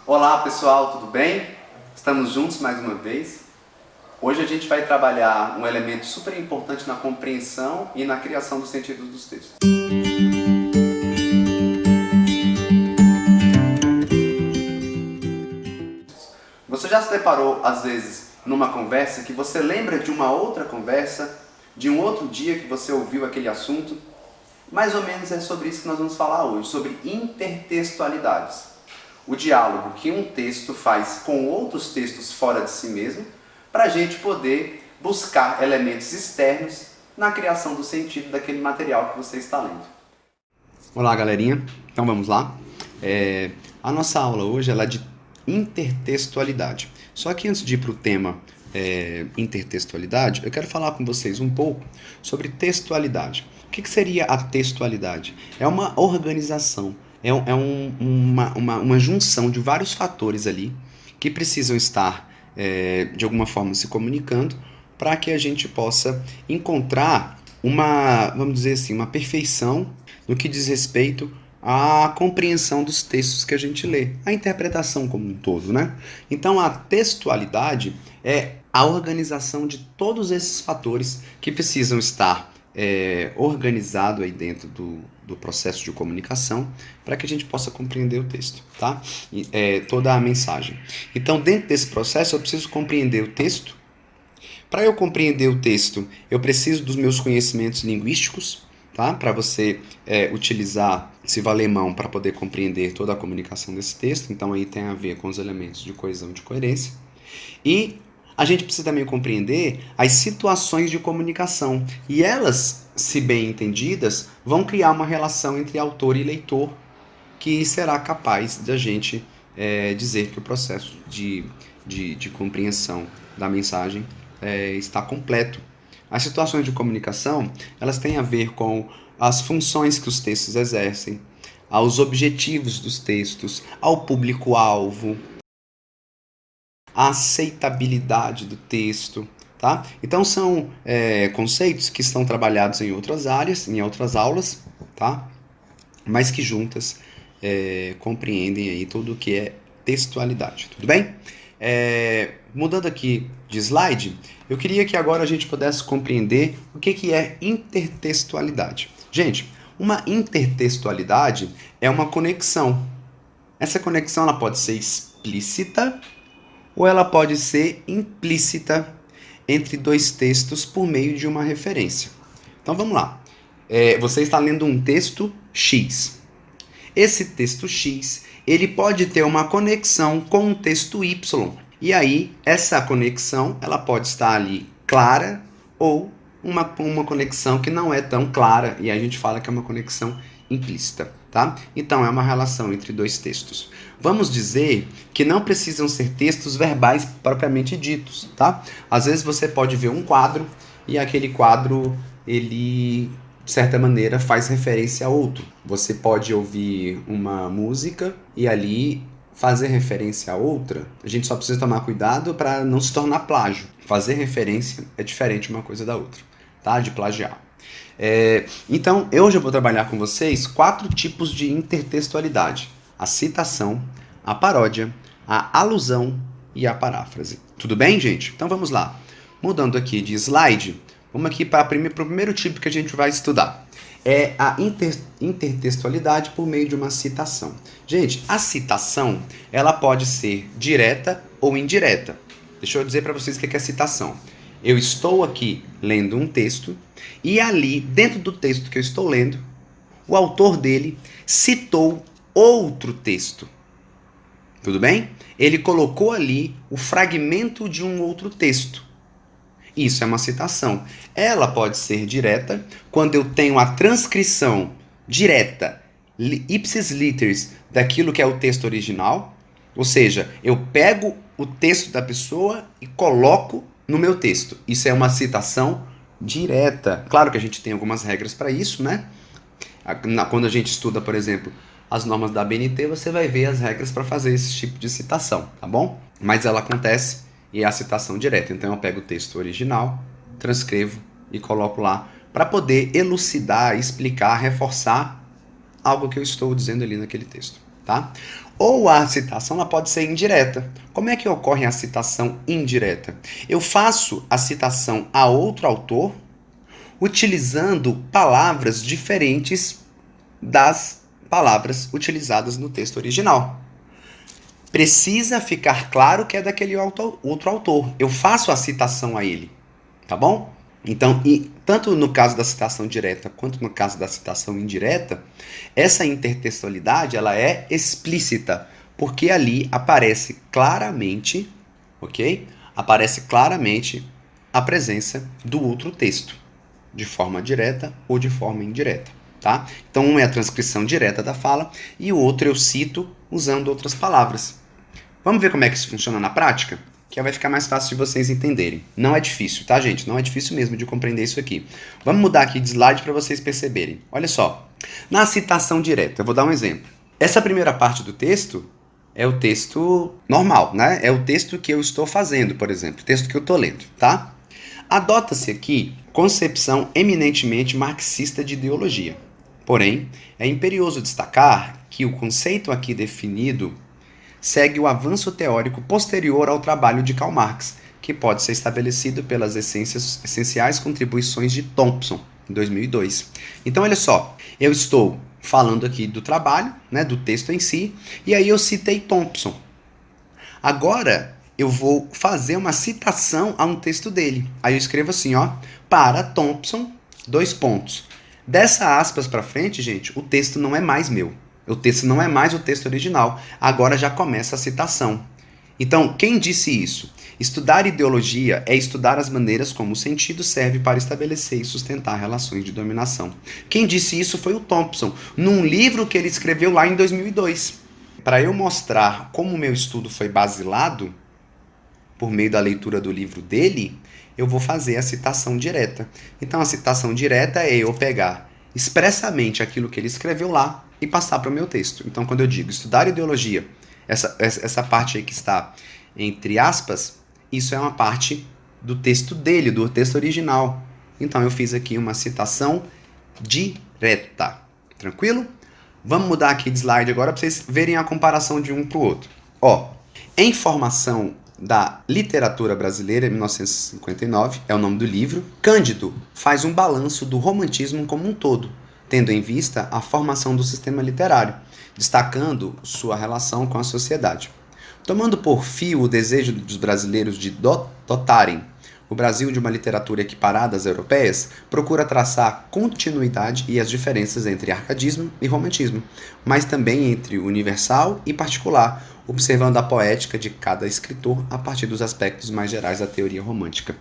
Olá pessoal, tudo bem? Estamos juntos mais uma vez. Hoje a gente vai trabalhar um elemento super importante na compreensão e na criação dos sentidos dos textos. Você já se deparou, às vezes, numa conversa que você lembra de uma outra conversa, de um outro dia que você ouviu aquele assunto? Mais ou menos é sobre isso que nós vamos falar hoje, sobre intertextualidades. O diálogo que um texto faz com outros textos fora de si mesmo, para a gente poder buscar elementos externos na criação do sentido daquele material que você está lendo. Olá, galerinha. Então vamos lá. A nossa aula hoje ela é de intertextualidade. Só que antes de ir para o tema intertextualidade, eu quero falar com vocês um pouco sobre textualidade. O que seria a textualidade? É uma organização, uma junção de vários fatores ali que precisam estar, de alguma forma, se comunicando para que a gente possa encontrar vamos dizer assim, uma perfeição no que diz respeito à compreensão dos textos que a gente lê, a interpretação como um todo, né? Então, a textualidade é a organização de todos esses fatores que precisam estar organizado aí dentro do processo de comunicação para que a gente possa compreender o texto, tá? Toda a mensagem. Então, dentro desse processo, eu preciso compreender o texto. Para eu compreender o texto, eu preciso dos meus conhecimentos linguísticos, tá? Para você utilizar esse alemão para poder compreender toda a comunicação desse texto. Então, aí tem a ver com os elementos de coesão e de coerência. E a gente precisa também compreender as situações de comunicação. E elas, se bem entendidas, vão criar uma relação entre autor e leitor que será capaz de a gente dizer que o processo de compreensão da mensagem está completo. As situações de comunicação, elas têm a ver com as funções que os textos exercem, aos objetivos dos textos, ao público-alvo, a aceitabilidade do texto, tá? Então são conceitos que estão trabalhados em outras áreas, em outras aulas, tá? Mas que juntas compreendem aí tudo o que é textualidade, tudo bem? Mudando aqui de slide, eu queria que agora a gente pudesse compreender o que é intertextualidade. Gente, uma intertextualidade é uma conexão. Essa conexão ela pode ser explícita ou ela pode ser implícita entre dois textos por meio de uma referência. Então vamos lá. Você está lendo um texto X. Esse texto X, ele pode ter uma conexão com um texto Y. E aí, essa conexão, ela pode estar ali clara ou uma conexão que não é tão clara. E aí a gente fala que é uma conexão implícita, tá? Então, é uma relação entre dois textos. Vamos dizer que não precisam ser textos verbais propriamente ditos, tá? Às vezes você pode ver um quadro e aquele quadro, ele, de certa maneira, faz referência a outro. Você pode ouvir uma música e ali fazer referência a outra. A gente só precisa tomar cuidado para não se tornar plágio. Fazer referência é diferente uma coisa da outra, tá? De plagiar. Então, hoje eu vou trabalhar com vocês 4 tipos de intertextualidade: a citação, a paródia, a alusão e a paráfrase. Tudo bem, gente? Então vamos lá. Mudando aqui de slide, vamos aqui para o primeiro tipo que a gente vai estudar. É a intertextualidade por meio de uma citação. Gente, a citação ela pode ser direta ou indireta. Deixa eu dizer para vocês o que é citação. Eu estou aqui lendo um texto e ali, dentro do texto que eu estou lendo, o autor dele citou outro texto. Tudo bem? Ele colocou ali o fragmento de um outro texto. Isso é uma citação. Ela pode ser direta, quando eu tenho a transcrição direta, ipsis literis, daquilo que é o texto original. Ou seja, eu pego o texto da pessoa e coloco no meu texto. Isso é uma citação direta. Claro que a gente tem algumas regras para isso, né? Quando a gente estuda, por exemplo, as normas da ABNT, você vai ver as regras para fazer esse tipo de citação, tá bom? Mas ela acontece e é a citação direta. Então eu pego o texto original, transcrevo e coloco lá para poder elucidar, explicar, reforçar algo que eu estou dizendo ali naquele texto. tá? Ou a citação ela pode ser indireta. Como é que ocorre a citação indireta? Eu faço a citação a outro autor utilizando palavras diferentes das palavras utilizadas no texto original. Precisa ficar claro que é daquele outro autor. Eu faço a citação a ele, tá bom? Então, tanto no caso da citação direta quanto no caso da citação indireta, essa intertextualidade ela é explícita, porque ali aparece claramente, ok? Aparece claramente a presença do outro texto, de forma direta ou de forma indireta, tá? Então, um é a transcrição direta da fala e o outro eu cito usando outras palavras. Vamos ver como é que isso funciona na prática? Que vai ficar mais fácil de vocês entenderem. Não é difícil, tá, gente? Não é difícil mesmo de compreender isso aqui. Vamos mudar aqui de slide para vocês perceberem. Olha só. Na citação direta, eu vou dar um exemplo. Essa primeira parte do texto é o texto normal, né? É o texto que eu estou fazendo, por exemplo. O texto que eu estou lendo, tá? Adota-se aqui concepção eminentemente marxista de ideologia. Porém, é imperioso destacar que o conceito aqui definido segue o avanço teórico posterior ao trabalho de Karl Marx, que pode ser estabelecido pelas essenciais contribuições de Thompson, em 2002. Então, olha só, eu estou falando aqui do trabalho, né, do texto em si, e aí eu citei Thompson. Agora, eu vou fazer uma citação a um texto dele. Aí eu escrevo assim, ó, para Thompson, : Dessa aspas para frente, gente, o texto não é mais meu. O texto não é mais o texto original. Agora já começa a citação. Então, quem disse isso? Estudar ideologia é estudar as maneiras como o sentido serve para estabelecer e sustentar relações de dominação. Quem disse isso foi o Thompson, num livro que ele escreveu lá em 2002. Para eu mostrar como o meu estudo foi basilado, por meio da leitura do livro dele, eu vou fazer a citação direta. Então, a citação direta é eu pegar expressamente aquilo que ele escreveu lá e passar para o meu texto. Então, quando eu digo estudar ideologia, essa parte aí que está entre aspas, isso é uma parte do texto dele, do texto original. Então, eu fiz aqui uma citação direta. Tranquilo? Vamos mudar aqui de slide agora para vocês verem a comparação de um para o outro. Ó, em formação da literatura brasileira, 1959, é o nome do livro, Cândido faz um balanço do romantismo como um todo, tendo em vista a formação do sistema literário, destacando sua relação com a sociedade. Tomando por fio o desejo dos brasileiros de dotarem o Brasil de uma literatura equiparada às europeias, procura traçar continuidade e as diferenças entre arcadismo e romantismo, mas também entre universal e particular, observando a poética de cada escritor a partir dos aspectos mais gerais da teoria romântica.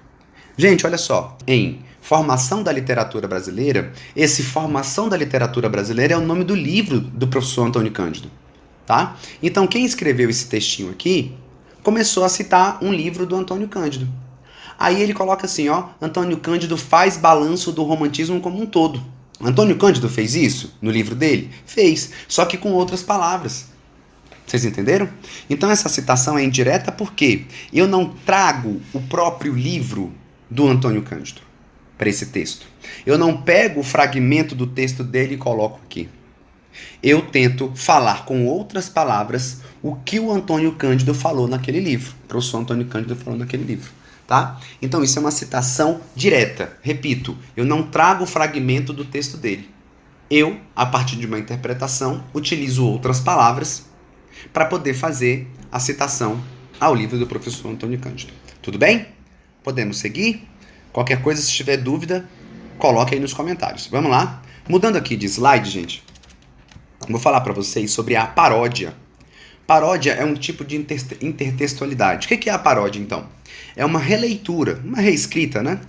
Gente, olha só, em Formação da Literatura Brasileira, esse Formação da Literatura Brasileira é o nome do livro do professor Antônio Cândido, tá? Então, quem escreveu esse textinho aqui começou a citar um livro do Antônio Cândido. Aí ele coloca assim, ó, Antônio Cândido faz balanço do romantismo como um todo. Antônio Cândido fez isso no livro dele? Fez, só que com outras palavras. Vocês entenderam? Então essa citação é indireta porque eu não trago o próprio livro do Antônio Cândido para esse texto. Eu não pego o fragmento do texto dele e coloco aqui. Eu tento falar com outras palavras o que o Antônio Cândido falou naquele livro. O professor Antônio Cândido falou naquele livro. Tá? Então isso é uma citação direta. Repito, eu não trago o fragmento do texto dele. Eu, a partir de uma interpretação, utilizo outras palavras para poder fazer a citação ao livro do professor Antônio Cândido. Tudo bem? Podemos seguir? Qualquer coisa, se tiver dúvida, coloque aí nos comentários. Vamos lá? Mudando aqui de slide, gente, vou falar para vocês sobre a paródia. Paródia é um tipo de intertextualidade. O que é a paródia, então? É uma releitura, uma reescrita, né?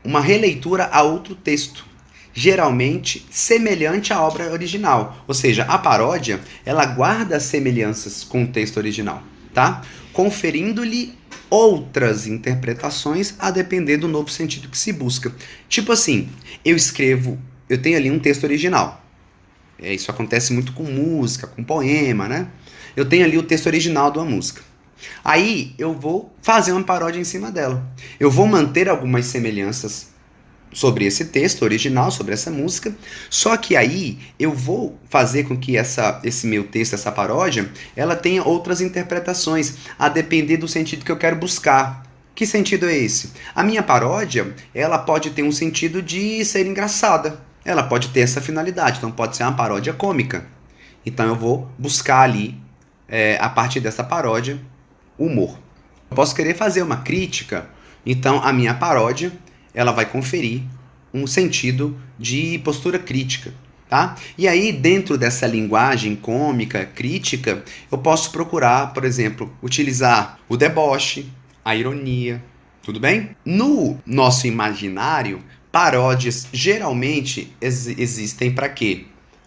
Uma releitura a outro texto, geralmente semelhante à obra original. Ou seja, a paródia, ela guarda as semelhanças com o texto original, tá? Conferindo-lhe outras interpretações a depender do novo sentido que se busca. Tipo assim, eu tenho ali um texto original. Isso acontece muito com música, com poema, né? Eu tenho ali o texto original de uma música. Aí eu vou fazer uma paródia em cima dela. Eu vou manter algumas semelhanças sobre esse texto original, sobre essa música, só que aí eu vou fazer com que esse meu texto, essa paródia, ela tenha outras interpretações, a depender do sentido que eu quero buscar. Que sentido é esse? A minha paródia, ela pode ter um sentido de ser engraçada, ela pode ter essa finalidade, então pode ser uma paródia cômica. Então eu vou buscar ali, a partir dessa paródia, humor. Eu posso querer fazer uma crítica, então a minha paródia ela vai conferir um sentido de postura crítica, tá? E aí, dentro dessa linguagem cômica, crítica, eu posso procurar, por exemplo, utilizar o deboche, a ironia, tudo bem? No nosso imaginário, paródias geralmente existem para quê?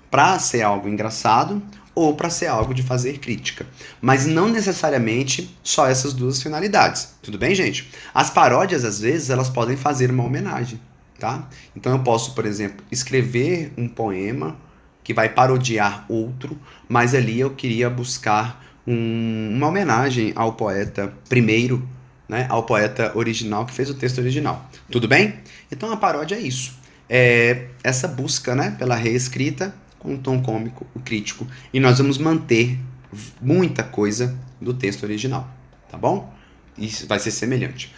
Para ser algo engraçado ou para ser algo de fazer crítica. Mas não necessariamente só essas duas finalidades. Tudo bem, gente? As paródias, às vezes, elas podem fazer uma homenagem, tá? Então eu posso, por exemplo, escrever um poema que vai parodiar outro, mas ali eu queria buscar uma homenagem ao poeta primeiro, né? Ao poeta original que fez o texto original. Tudo bem? Então a paródia é isso. É essa busca, né, pela reescrita com um tom cômico, crítico, e nós vamos manter muita coisa do texto original, tá bom? Isso vai ser semelhante.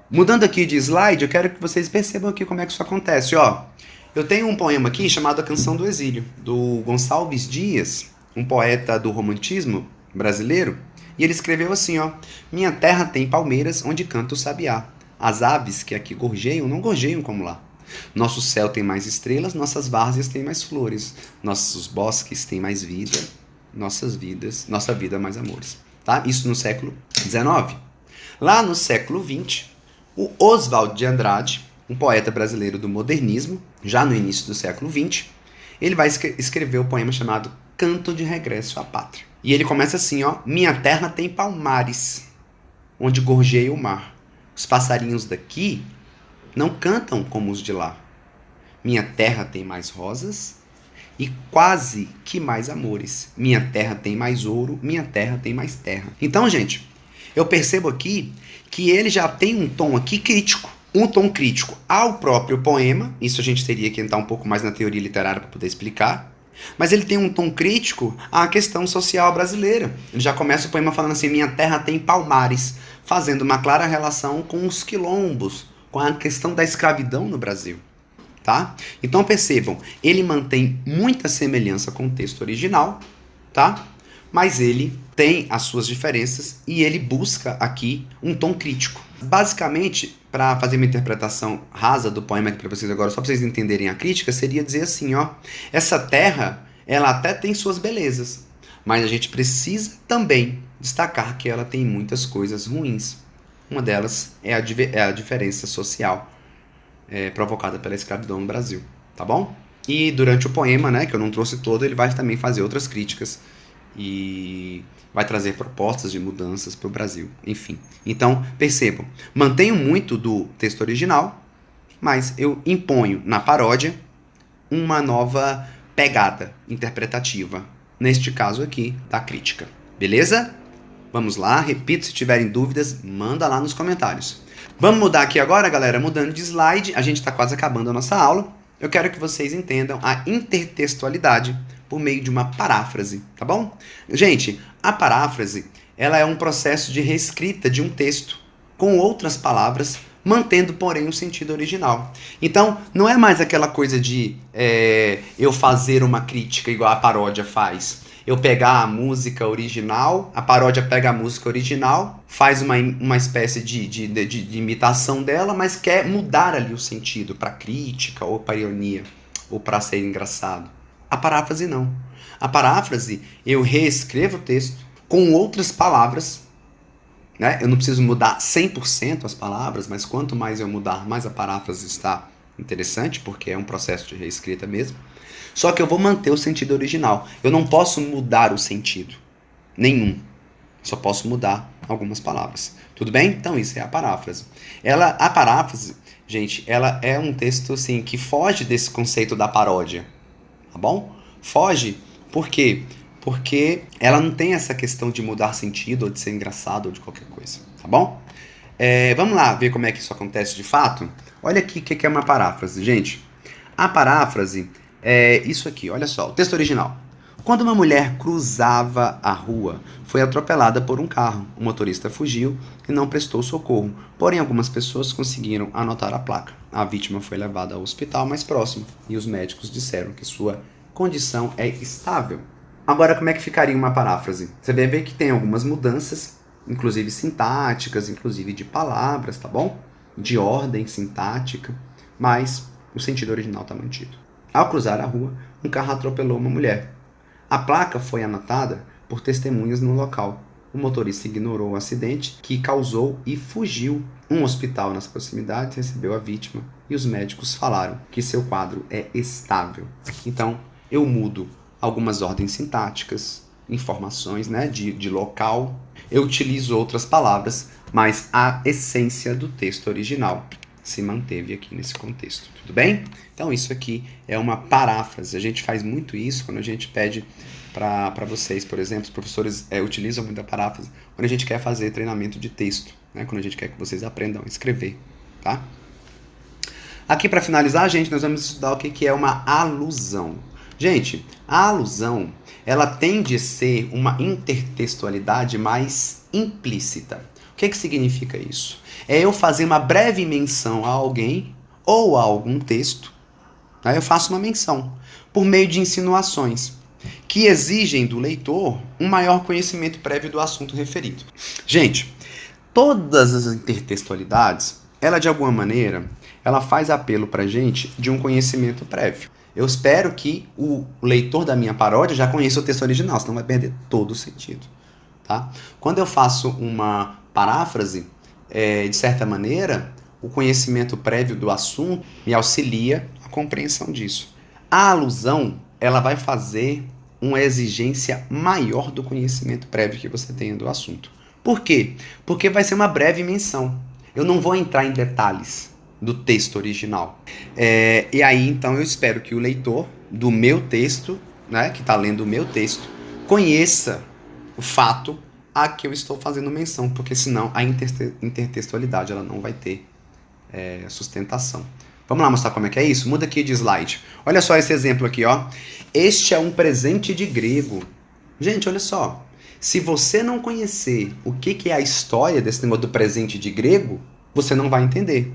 Mudando aqui de slide, eu quero que vocês percebam aqui como é que isso acontece, ó. Eu tenho um poema aqui chamado A Canção do Exílio, do Gonçalves Dias, um poeta do romantismo brasileiro, e ele escreveu assim, ó: Minha terra tem palmeiras onde canta o sabiá. As aves que aqui gorjeiam não gorjeiam como lá. Nosso céu tem mais estrelas, nossas várzeas têm mais flores, nossos bosques têm mais vida, nossa vida mais amores. Tá? Isso no século XIX. Lá no século XX, o Oswald de Andrade, um poeta brasileiro do modernismo, já no início do século XX, ele vai escrever o poema chamado Canto de Regresso à Pátria. E ele começa assim, ó: Minha terra tem palmares, onde gorjeia o mar. Os passarinhos daqui não cantam como os de lá. Minha terra tem mais rosas e quase que mais amores. Minha terra tem mais ouro, minha terra tem mais terra. Então, gente, eu percebo aqui que ele já tem um tom aqui crítico. Um tom crítico ao próprio poema. Isso a gente teria que entrar um pouco mais na teoria literária para poder explicar. Mas ele tem um tom crítico à questão social brasileira. Ele já começa o poema falando assim: minha terra tem palmares, fazendo uma clara relação com os quilombos, com a questão da escravidão no Brasil, tá? Então percebam, ele mantém muita semelhança com o texto original, tá? Mas ele tem as suas diferenças e ele busca aqui um tom crítico. Basicamente, para fazer uma interpretação rasa do poema aqui para vocês agora, só para vocês entenderem a crítica, seria dizer assim, ó: essa terra, ela até tem suas belezas, mas a gente precisa também destacar que ela tem muitas coisas ruins. Uma delas é a diferença social provocada pela escravidão no Brasil, tá bom? E durante o poema, né, que eu não trouxe todo, ele vai também fazer outras críticas e vai trazer propostas de mudanças para o Brasil, enfim. Então, percebam, mantenho muito do texto original, mas eu imponho na paródia uma nova pegada interpretativa, neste caso aqui, da crítica. Beleza? Vamos lá, repito, se tiverem dúvidas, manda lá nos comentários. Vamos mudar aqui agora, galera, mudando de slide, a gente está quase acabando a nossa aula. Eu quero que vocês entendam a intertextualidade por meio de uma paráfrase, tá bom? Gente, a paráfrase, ela é um processo de reescrita de um texto com outras palavras, mantendo, porém, o sentido original. Então, não é mais aquela coisa de eu fazer uma crítica igual a paródia faz. Eu pegar a música original, a paródia pega a música original, faz uma espécie de imitação dela, mas quer mudar ali o sentido para crítica, ou para ironia, ou para ser engraçado. A paráfrase não. A paráfrase, eu reescrevo o texto com outras palavras, né? Eu não preciso mudar 100% as palavras, mas quanto mais eu mudar, mais a paráfrase está interessante, porque é um processo de reescrita mesmo. Só que eu vou manter o sentido original. Eu não posso mudar o sentido. Nenhum. Só posso mudar algumas palavras. Tudo bem? Então isso é a paráfrase. A paráfrase, gente, ela é um texto assim, que foge desse conceito da paródia. Tá bom? Foge. Por quê? Porque ela não tem essa questão de mudar sentido, ou de ser engraçado, ou de qualquer coisa. Tá bom? Vamos lá ver como é que isso acontece de fato? Olha aqui o que é uma paráfrase, gente. A paráfrase é isso aqui, olha só, o texto original. Quando uma mulher cruzava a rua, foi atropelada por um carro. O motorista fugiu e não prestou socorro. Porém, algumas pessoas conseguiram anotar a placa. A vítima foi levada ao hospital mais próximo e os médicos disseram que sua condição é estável. Agora, como é que ficaria uma paráfrase? Você vai ver que tem algumas mudanças, inclusive sintáticas, inclusive de palavras, tá bom? De ordem sintática, mas o sentido original está mantido. Ao cruzar a rua, um carro atropelou uma mulher. A placa foi anotada por testemunhas no local. O motorista ignorou o acidente que causou e fugiu. Um hospital nas proximidades recebeu a vítima e os médicos falaram que seu quadro é estável. Então, eu mudo algumas ordens sintáticas, informações, né, de local. Eu utilizo outras palavras, mas a essência do texto original se manteve aqui nesse contexto, tudo bem? Então isso aqui é uma paráfrase, a gente faz muito isso quando a gente pede para vocês, por exemplo, os professores utilizam muito a paráfrase quando a gente quer fazer treinamento de texto, né? Quando a gente quer que vocês aprendam a escrever, tá? Aqui para finalizar, gente, nós vamos estudar o que é uma alusão. Gente, a alusão, ela tende a ser uma intertextualidade mais implícita. O que significa isso? É eu fazer uma breve menção a alguém ou a algum texto. Aí eu faço uma menção por meio de insinuações que exigem do leitor um maior conhecimento prévio do assunto referido. Gente, todas as intertextualidades, ela de alguma maneira, ela faz apelo pra gente de um conhecimento prévio. Eu espero que o leitor da minha paródia já conheça o texto original, senão vai perder todo o sentido. Tá? Quando eu faço uma paráfrase, de certa maneira, o conhecimento prévio do assunto me auxilia a compreensão disso. A alusão, ela vai fazer uma exigência maior do conhecimento prévio que você tenha do assunto. Por quê? Porque vai ser uma breve menção. Eu não vou entrar em detalhes do texto original. E aí, então, eu espero que o leitor do meu texto, né, que está lendo o meu texto, conheça o fato a que eu estou fazendo menção, porque senão a intertextualidade ela não vai ter sustentação. Vamos lá mostrar como é que é isso? Muda aqui de slide. Olha só esse exemplo aqui, ó. Este é um presente de grego. Gente, olha só. Se você não conhecer o que é a história desse negócio do presente de grego, você não vai entender.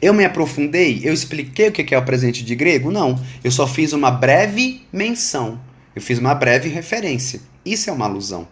Eu me aprofundei? Eu expliquei o que é o presente de grego? Não. Eu só fiz uma breve menção. Eu fiz uma breve referência. Isso é uma alusão.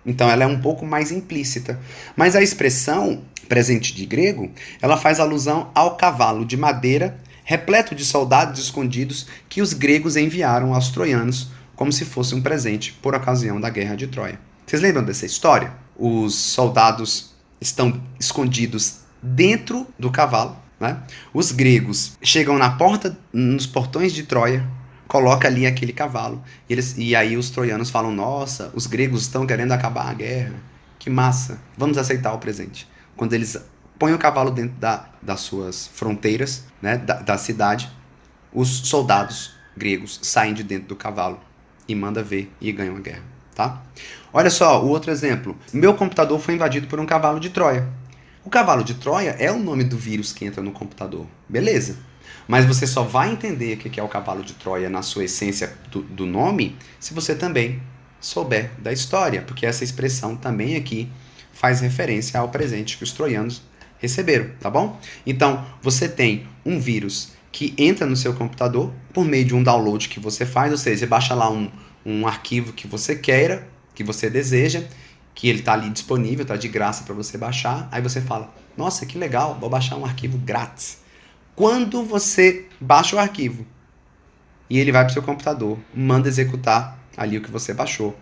Então ela é um pouco mais implícita. Mas a expressão presente de grego, ela faz alusão ao cavalo de madeira repleto de soldados escondidos que os gregos enviaram aos troianos como se fosse um presente por ocasião da guerra de Troia. Vocês lembram dessa história? Os soldados estão escondidos dentro do cavalo, né? Os gregos chegam na porta, nos portões de Troia, coloca ali aquele cavalo. E aí os troianos falam, nossa, os gregos estão querendo acabar a guerra. Que massa, vamos aceitar o presente. Quando eles põem o cavalo dentro das suas fronteiras, né, da cidade, os soldados gregos saem de dentro do cavalo e mandam ver e ganham a guerra. Tá? Olha só, o outro exemplo. Meu computador foi invadido por um cavalo de Troia. O cavalo de Troia é o nome do vírus que entra no computador. Beleza. Mas você só vai entender o que é o cavalo de Troia na sua essência do nome se você também souber da história, porque essa expressão também aqui faz referência ao presente que os troianos receberam, tá bom? Então, você tem um vírus que entra no seu computador por meio de um download que você faz, ou seja, você baixa lá um arquivo que você queira, que você deseja, que ele está ali disponível, está de graça para você baixar, aí você fala, nossa, que legal, vou baixar um arquivo grátis. Quando você baixa o arquivo e ele vai para o seu computador, manda executar ali o que você baixou,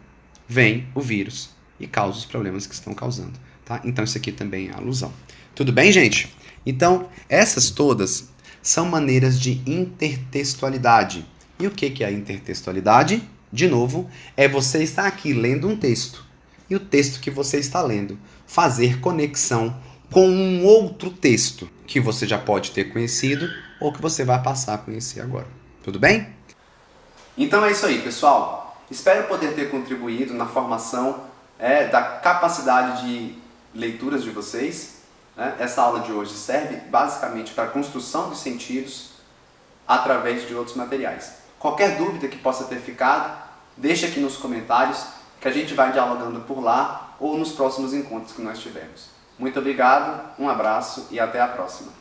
vem o vírus e causa os problemas que estão causando. Tá? Então isso aqui também é alusão. Tudo bem, gente? Então, essas todas são maneiras de intertextualidade. E o que é a intertextualidade? De novo, é você estar aqui lendo um texto e o texto que você está lendo fazer conexão com um outro texto que você já pode ter conhecido ou que você vai passar a conhecer agora. Tudo bem? Então é isso aí, pessoal. Espero poder ter contribuído na formação da capacidade de leituras de vocês. né? Essa aula de hoje serve basicamente para a construção dos sentidos através de outros materiais. Qualquer dúvida que possa ter ficado, deixa aqui nos comentários que a gente vai dialogando por lá ou nos próximos encontros que nós tivermos. Muito obrigado, um abraço e até a próxima.